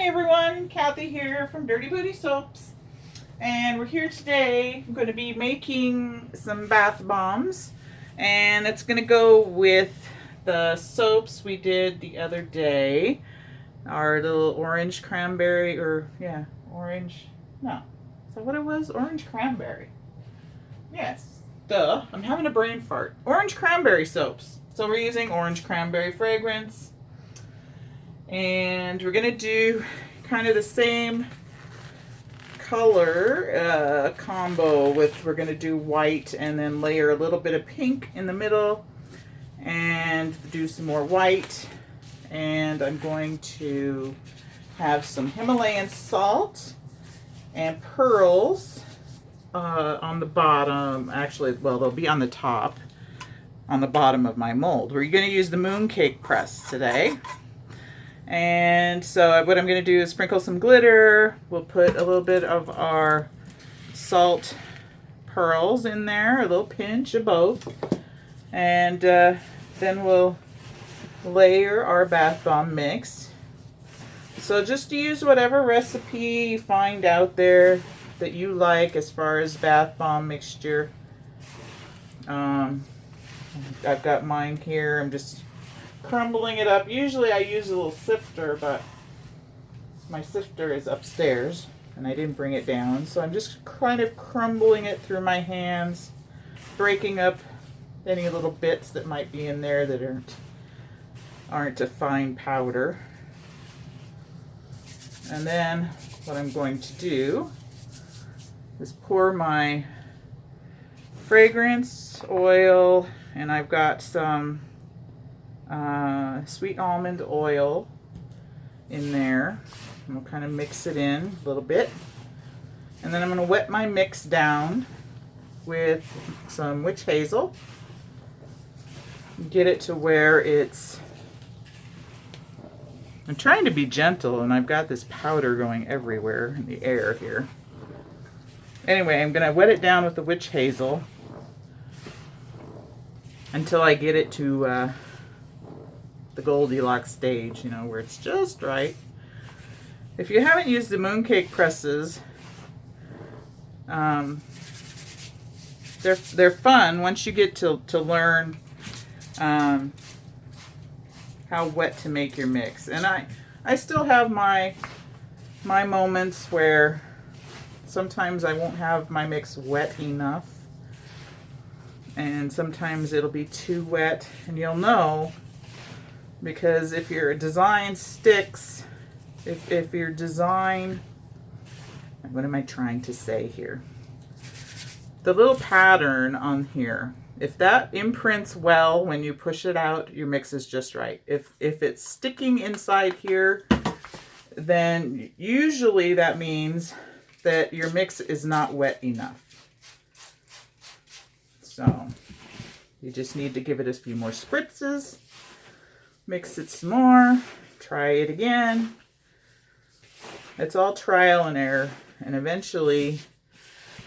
Hi everyone, Kathy here from Dirty Booty Soaps, and we're here today. I'm going to be making some bath bombs, and it's going to go with the soaps we did the other day. Our little orange cranberry, orange, no, is that what it was? Orange cranberry. Yes, duh, I'm having a brain fart. Orange cranberry soaps. So we're using orange cranberry fragrance. And we're going to do kind of the same color combo with, we're going to do white and then layer a little bit of pink in the middle and do some more white. And I'm going to have some Himalayan salt and pearls on the bottom. Actually, well, they'll be on the top, on the bottom of my mold. We're going to use the mooncake press today. And so what I'm going to do is sprinkle some glitter. We'll put a little bit of our salt pearls in there, a little pinch of both. And then we'll layer our bath bomb mix. So just use whatever recipe you find out there that you like as far as bath bomb mixture. I've got mine here. I'm just crumbling it up. Usually I use a little sifter, but my sifter is upstairs and I didn't bring it down. So I'm just kind of crumbling it through my hands, breaking up any little bits that might be in there that aren't a fine powder. And then what I'm going to do is pour my fragrance oil, and I've got some sweet almond oil in there. And we'll kind of mix it in a little bit. And then I'm going to wet my mix down with some witch hazel. Get it to where it's... I'm trying to be gentle, and I've got this powder going everywhere in the air here. Anyway, I'm going to wet it down with the witch hazel until I get it to the Goldilocks stage, you know, where it's just right. If you haven't used the mooncake presses, they're fun once you get to learn how wet to make your mix. And I still have my moments where sometimes I won't have my mix wet enough, and sometimes it'll be too wet, and you'll know. Because if your design sticks, if your design, what am I trying to say here? The little pattern on here, if that imprints well when you push it out, your mix is just right. If it's sticking inside here, then usually that means that your mix is not wet enough. So you just need to give it a few more spritzes. Mix it some more, try it again. It's all trial and error, and eventually,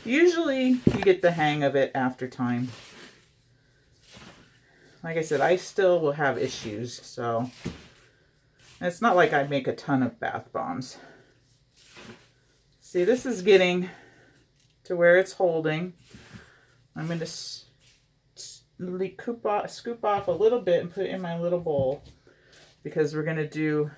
usually you get the hang of it after time. Like I said, I still will have issues, so it's not like I make a ton of bath bombs. See, this is getting to where it's holding. I'm going to scoop off a little bit and put it in my little bowl, because we're going to do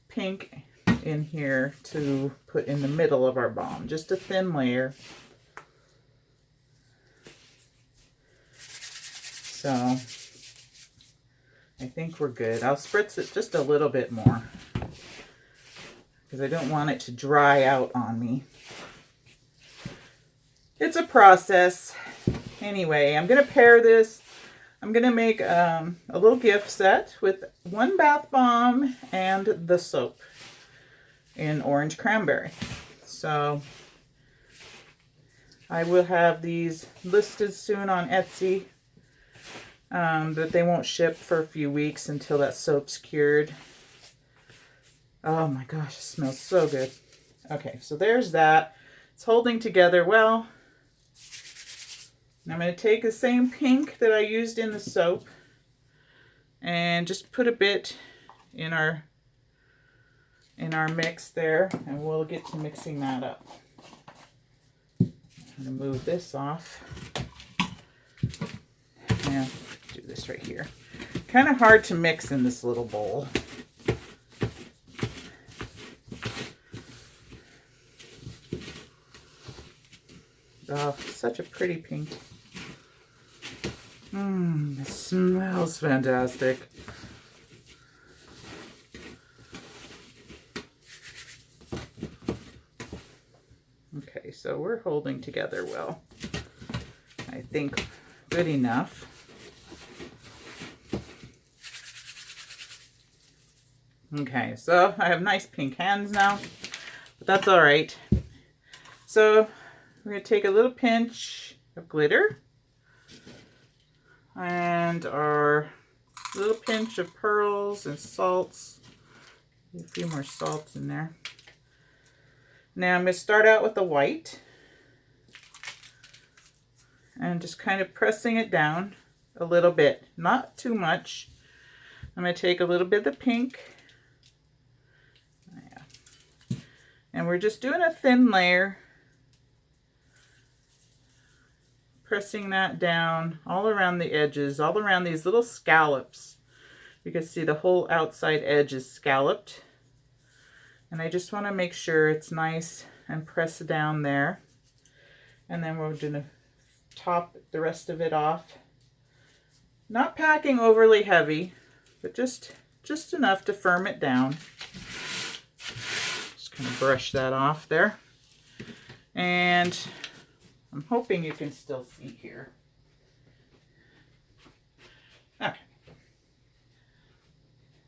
pink in here to put in the middle of our bomb, just a thin layer. So I think we're good. I'll spritz it just a little bit more because I don't want it to dry out on me. It's a process. Anyway, I'm going to pair this. I'm going to make a little gift set with one bath bomb and the soap in orange cranberry. So I will have these listed soon on Etsy, but they won't ship for a few weeks until that soap's cured. Oh my gosh, it smells so good. Okay, so there's that. It's holding together well. I'm going to take the same pink that I used in the soap and just put a bit in our in our mix there, and we'll get to mixing that up. I'm going to move this off. And do this right here. Kind of hard to mix in this little bowl. Oh, such a pretty pink. It smells fantastic. Okay, so we're holding together well. I think good enough. Okay, so I have nice pink hands now, but that's all right. So we're going to take a little pinch of glitter and our little pinch of pearls and salts. A few more salts in there. Now I'm going to start out with the white and just kind of pressing it down a little bit, not too much. I'm going to take a little bit of the pink. And we're just doing a thin layer, pressing that down all around the edges, all around these little scallops. You can see the whole outside edge is scalloped. And I just want to make sure it's nice and press it down there. And then we're going to top the rest of it off. Not packing overly heavy, but just enough to firm it down. Kind of brush that off there, and I'm hoping you can still see here. Okay,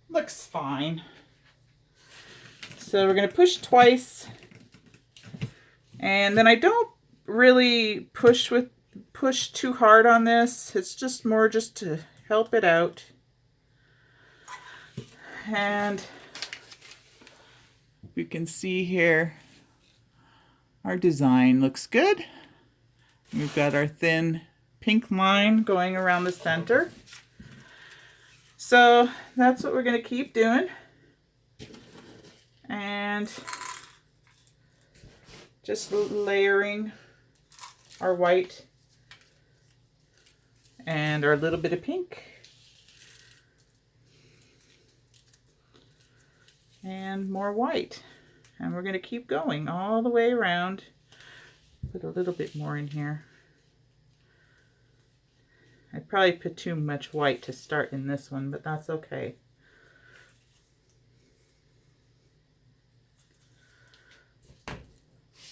looks fine. So we're going to push twice, and then I don't really push too hard on this. It's just more just to help it out. And you can see here our design looks good. We've got our thin pink line going around the center. So that's what we're going to keep doing. And just layering our white and our little bit of pink. And more white, and we're going to keep going all the way around. Put a little bit more in here. I probably put too much white to start in this one, but that's okay.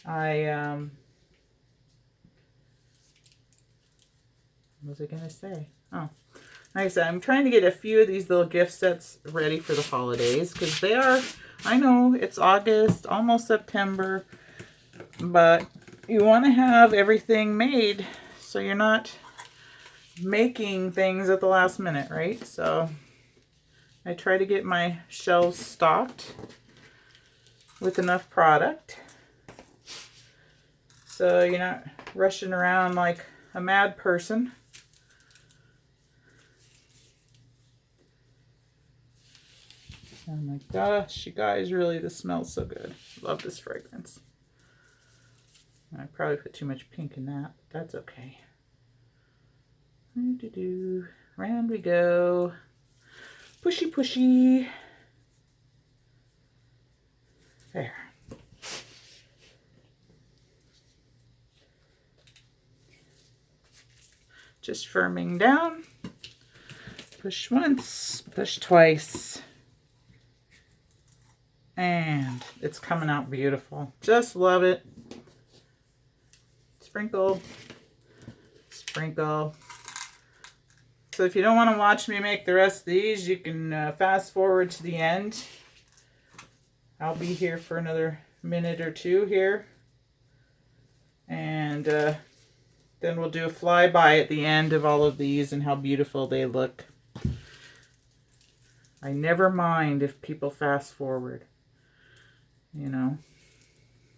What was I going to say? Oh. Like I said, I'm trying to get a few of these little gift sets ready for the holidays because they are, I know it's August, almost September, but you want to have everything made so you're not making things at the last minute, right? So I try to get my shelves stocked with enough product so you're not rushing around like a mad person. Oh my gosh, you guys, really, this smells so good. Love this fragrance. I probably put too much pink in that, but that's okay. Round we go. Pushy, pushy. There. Just firming down. Push once, push twice. And it's coming out beautiful. Just love it. Sprinkle, sprinkle. So if you don't want to watch me make the rest of these, you can fast forward to the end. I'll be here for another minute or two here. And then we'll do a flyby at the end of all of these and how beautiful they look. I never mind if people fast forward. You know,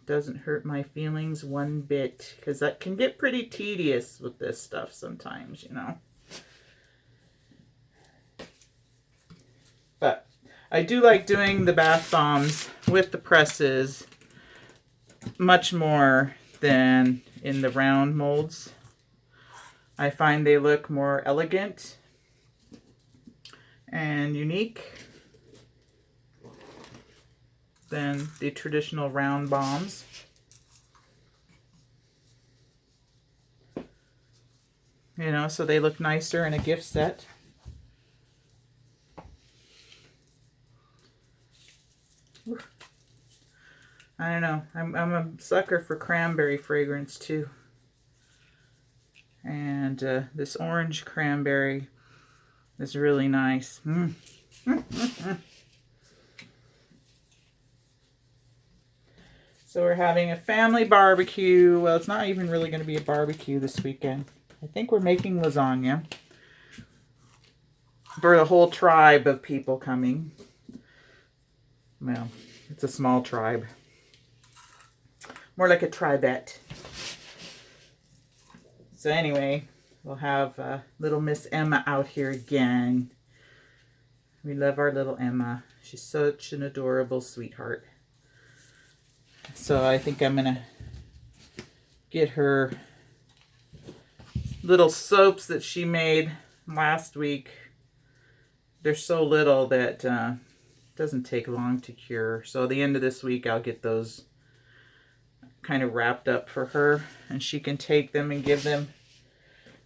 doesn't hurt my feelings one bit, because that can get pretty tedious with this stuff sometimes, you know. But I do like doing the bath bombs with the presses much more than in the round molds. I find they look more elegant and unique than the traditional round bombs. You know, so they look nicer in a gift set. I don't know. I'm a sucker for cranberry fragrance too. And this orange cranberry is really nice. So we're having a family barbecue. Well, it's not even really going to be a barbecue this weekend. I think we're making lasagna for the whole tribe of people coming. Well, it's a small tribe. More like a tribette. So anyway, we'll have little Miss Emma out here again. We love our little Emma. She's such an adorable sweetheart. So I think I'm going to get her little soaps that she made last week. They're so little that it doesn't take long to cure. So at the end of this week, I'll get those kind of wrapped up for her, and she can take them and give them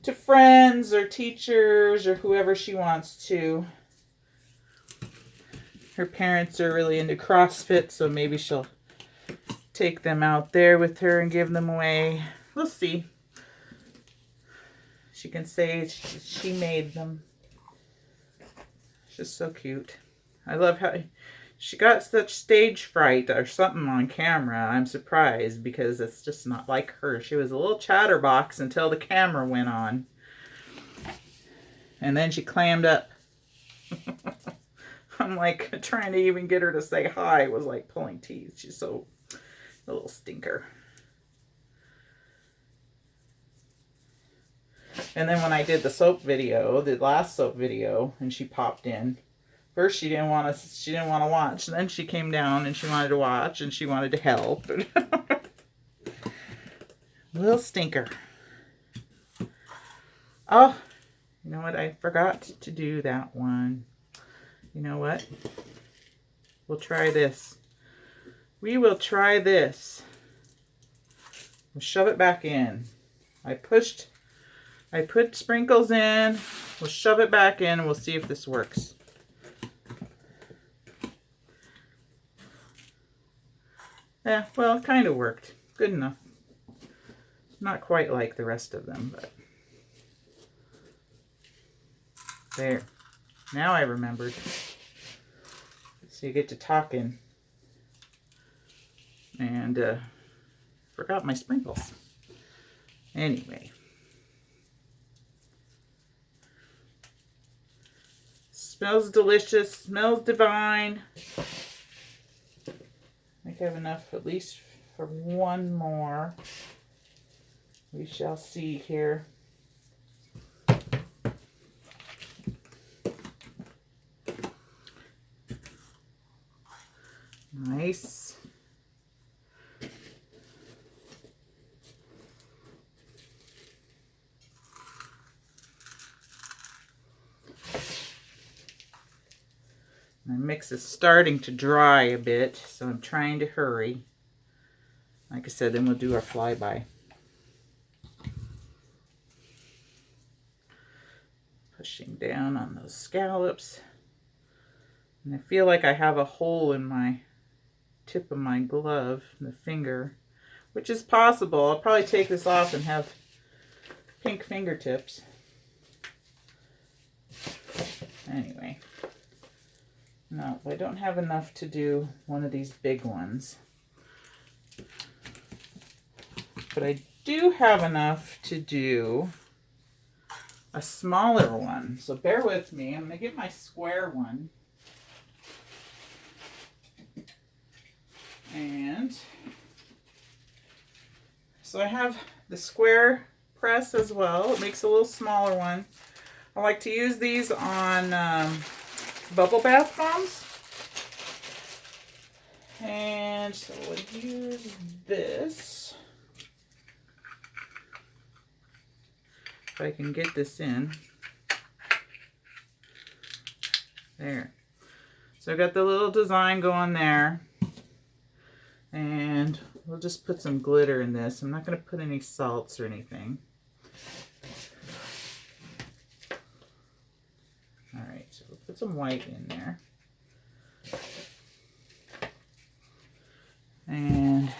to friends or teachers or whoever she wants to. Her parents are really into CrossFit, so maybe she'll take them out there with her and give them away. We'll see. She can say she made them. She's so cute. I love how she got such stage fright or something on camera. I'm surprised because it's just not like her. She was a little chatterbox until the camera went on. And then she clammed up. I'm like trying to even get her to say hi was like pulling teeth. She's so a little stinker. And then when I did the soap video, the last soap video, and she popped in. First she didn't want to watch. Then she came down and she wanted to watch and she wanted to help. Little stinker. Oh, you know what? I forgot to do that one. You know what? We'll try this. We will try this. We'll shove it back in. I put sprinkles in. We'll shove it back in and we'll see if this works. Yeah, well, it kind of worked. Good enough. Not quite like the rest of them, but there. Now I remembered. So you get to talking. And forgot my sprinkles. Anyway. Smells delicious. Smells divine. I think I have enough at least for one more. We shall see here. Nice. My mix is starting to dry a bit, so I'm trying to hurry. Like I said, then we'll do our flyby. Pushing down on those scallops. And I feel like I have a hole in my tip of my glove, the finger, which is possible. I'll probably take this off and have pink fingertips. Anyway. No, I don't have enough to do one of these big ones. But I do have enough to do a smaller one. So bear with me. I'm going to get my square one. And so I have the square press as well. It makes a little smaller one. I like to use these on bubble bath bombs. And so we'll use this. If I can get this in. There. So I got the little design going there. And we'll just put some glitter in this. I'm not going to put any salts or anything. Alright, so we'll put some white in there. And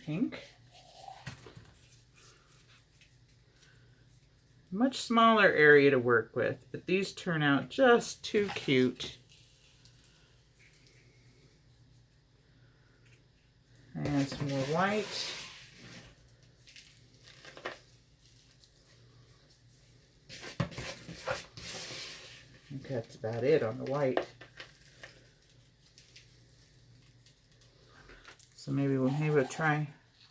pink. Much smaller area to work with, but these turn out just too cute. And some more white. I think that's about it on the white. So maybe we'll try,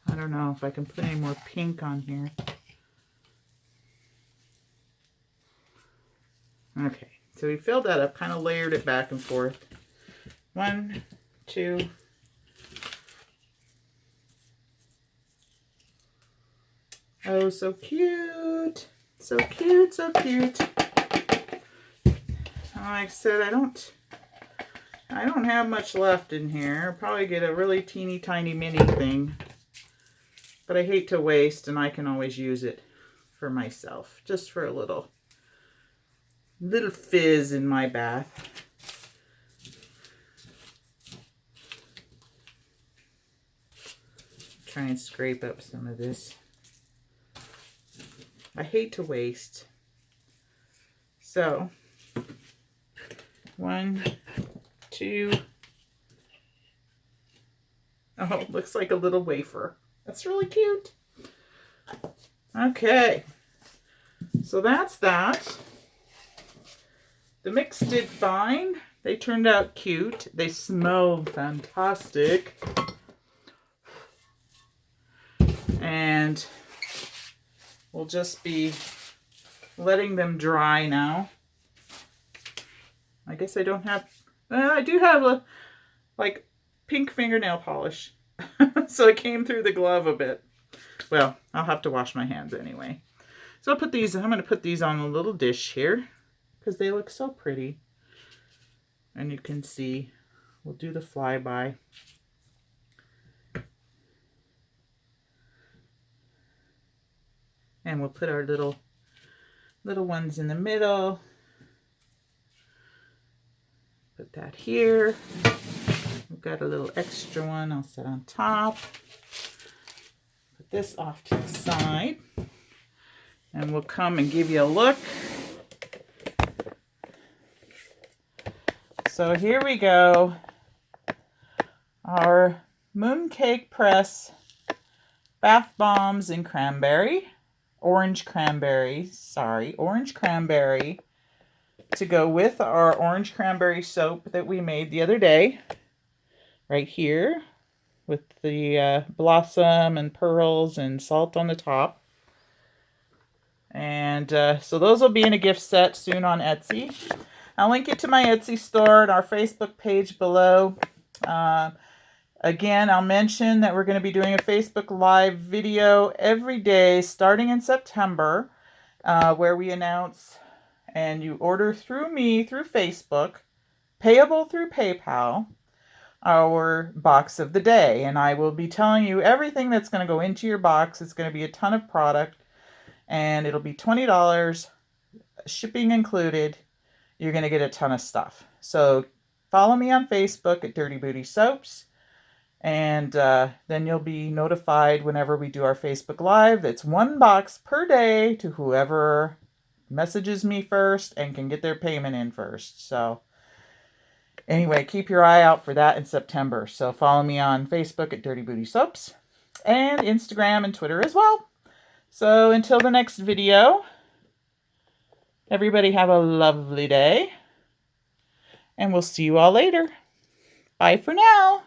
I don't know if I can put any more pink on here. Okay, so we filled that up, kind of layered it back and forth. 1, 2. Oh, so cute. So cute, so cute. Like I said, I don't have much left in here. I'll probably get a really teeny tiny mini thing. But I hate to waste, and I can always use it for myself. Just for a little fizz in my bath. Try and scrape up some of this. I hate to waste. So, 1, 2. Oh, looks like a little wafer. That's really cute. Okay. So that's that. The mix did fine. They turned out cute. They smell fantastic. And we'll just be letting them dry now. I guess I don't have, I do have a like pink fingernail polish. So it came through the glove a bit. Well, I'll have to wash my hands anyway. So I'm going to put these on a little dish here because they look so pretty. And you can see, we'll do the flyby. And we'll put our little ones in the middle. Put that here. We've got a little extra one I'll set on top. Put this off to the side. And we'll come and give you a look. So here we go. Our Mooncake Press bath bombs in cranberry. Orange cranberry to go with our orange cranberry soap that we made the other day. Right here with the blossom and pearls and salt on the top. And so those will be in a gift set soon on Etsy. I'll link it to my Etsy store and our Facebook page below. Again, I'll mention that we're going to be doing a Facebook Live video every day starting in September where we announce, and you order through me through Facebook, payable through PayPal, our box of the day. And I will be telling you everything that's going to go into your box. It's going to be a ton of product, and it'll be $20, shipping included. You're going to get a ton of stuff. So follow me on Facebook at Dirty Booty Soaps. And then you'll be notified whenever we do our Facebook Live. It's 1 box per day to whoever messages me first and can get their payment in first. So anyway, keep your eye out for that in September. So follow me on Facebook at Dirty Booty Soaps and Instagram and Twitter as well. So until the next video, everybody have a lovely day. And we'll see you all later. Bye for now.